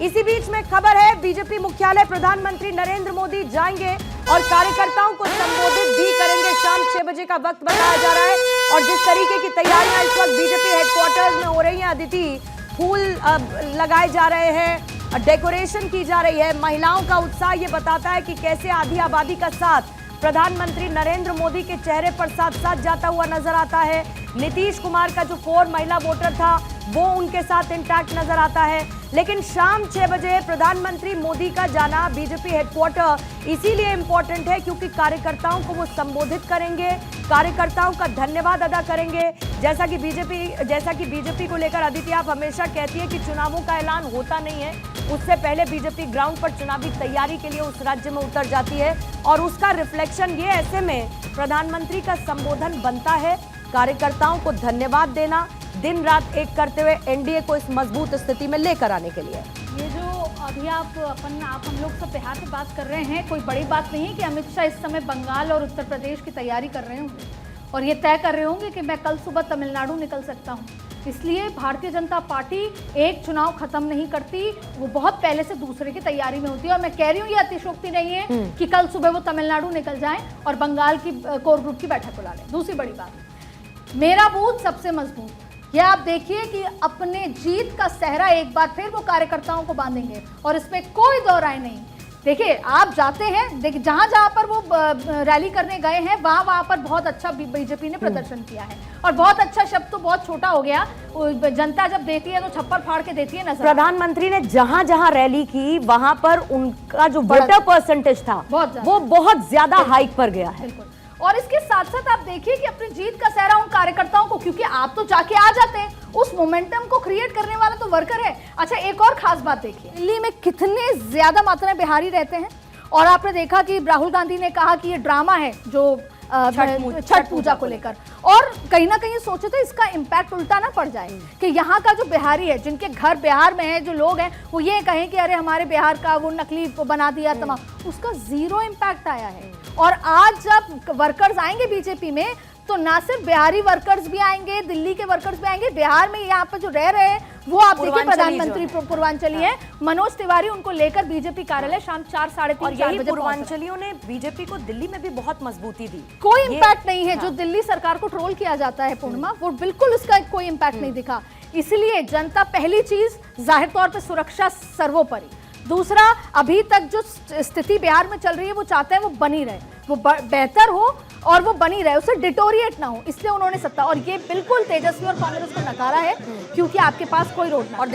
इसी बीच में खबर है, बीजेपी मुख्यालय प्रधानमंत्री नरेंद्र मोदी जाएंगे और कार्यकर्ताओं को संबोधित भी करेंगे। शाम 6 बजे का वक्त बताया जा रहा है और जिस तरीके की तैयारियां इस वक्त बीजेपी हेडक्वार्टर्स में हो रही हैं, अदिति, फूल लगाए जा रहे हैं, डेकोरेशन की जा रही है। महिलाओं का उत्साह ये बताता है कि कैसे आधी आबादी का साथ प्रधानमंत्री नरेंद्र मोदी के चेहरे पर साथ साथ जाता हुआ नजर आता है। नीतीश कुमार का जो कोर महिला वोटर था वो उनके साथ इंटैक्ट नजर आता है। लेकिन शाम 6 बजे प्रधानमंत्री मोदी का जाना बीजेपी हेडक्वार्टर इसीलिए इंपॉर्टेंट है क्योंकि कार्यकर्ताओं को वो संबोधित करेंगे, कार्यकर्ताओं का धन्यवाद अदा करेंगे। जैसा कि बीजेपी को लेकर अदिति आप हमेशा कहती है कि चुनावों का ऐलान होता नहीं है, उससे पहले बीजेपी ग्राउंड पर चुनावी तैयारी के लिए उस राज्य में उतर जाती है और उसका रिफ्लेक्शन ये ऐसे में प्रधानमंत्री का संबोधन बनता है, कार्यकर्ताओं को धन्यवाद देना, दिन रात एक करते हुए एनडीए को इस मजबूत स्थिति में लेकर आने के लिए। ये जो अभी आप हम लोग सब बिहार पे बात कर रहे हैं, कोई बड़ी बात नहीं है कि अमित शाह इस समय बंगाल और उत्तर प्रदेश की तैयारी कर रहे होंगे और ये तय कर रहे होंगे कि मैं कल सुबह तमिलनाडु निकल सकता हूँ। इसलिए भारतीय जनता पार्टी एक चुनाव खत्म नहीं करती, वो बहुत पहले से दूसरे की तैयारी में होती है। और मैं कह रही हूँ ये अतिशयोक्ति नहीं है कि कल सुबह वो तमिलनाडु निकल जाएं और बंगाल की कोर ग्रुप की बैठक बुला लें। दूसरी बड़ी बात, मेरा बूथ सबसे मजबूत, यह आप देखिए कि अपने जीत का सहरा एक बार फिर वो कार्यकर्ताओं को बांधेंगे और इसमें कोई दो राय नहीं। देखिए आप जाते हैं, देखिए जहां जहां पर वो रैली करने गए हैं वहां पर बहुत अच्छा बीजेपी ने प्रदर्शन किया है। और बहुत अच्छा शब्द तो बहुत छोटा हो गया, जनता जब देती है तो छप्पर फाड़ के देती है नजर। प्रधानमंत्री ने जहां जहां रैली की वहां पर उनका जो वोटर परसेंटेज था वो बहुत ज्यादा हाइक पर गया है। और इसके साथ साथ आप देखिए कि अपनी जीत का सहरा उन कार्यकर्ताओं को, क्योंकि आप तो जाके आ जाते हैं, उस मोमेंटम को क्रिएट करने वाला तो वर्कर है। अच्छा, एक और खास बात देखिए, दिल्ली में कितने ज्यादा मात्रा में बिहारी रहते हैं और आपने देखा कि राहुल गांधी ने कहा कि ये ड्रामा है जो छठ पूजा को लेकर, और कहीं ना कहीं सोचे तो इसका इम्पैक्ट उल्टा ना पड़ जाए कि यहाँ का जो बिहारी है, जिनके घर बिहार में है, जो लोग हैं वो ये कहें कि अरे हमारे बिहार का वो नकली बना दिया तमाम, उसका जीरो इम्पैक्ट आया है। और आज जब वर्कर्स आएंगे बीजेपी में तो ना सिर्फ बिहारी वर्कर्स भी आएंगे, दिल्ली के वर्कर्स भी आएंगे, बिहार में यहाँ पर जो रह रहे हैं वो आप देखिए प्रधानमंत्री पूर्वांचली है, मनोज तिवारी, उनको लेकर बीजेपी कार्यालय शाम 4 साढ़े 3 बजे। पूर्वांचलियों ने बीजेपी को दिल्ली में भी बहुत मजबूती दी। कोई इम्पैक्ट नहीं है। जो दिल्ली सरकार को ट्रोल किया जाता है पूर्णिमा, वो बिल्कुल उसका कोई इम्पैक्ट नहीं दिखा। इसलिए जनता, पहली चीज जाहिर तौर पर सुरक्षा सर्वोपरि, दूसरा अभी तक जो स्थिति बिहार में चल रही है वो चाहते हैं वो बनी रहे, वो बेहतर हो और वो बनी रहे, उससे डिटोरिएट ना हो, इसलिए उन्होंने सत्ता, और ये बिल्कुल तेजस्वी और कांग्रेस को नकारा है क्योंकि आपके पास कोई रोड नहीं।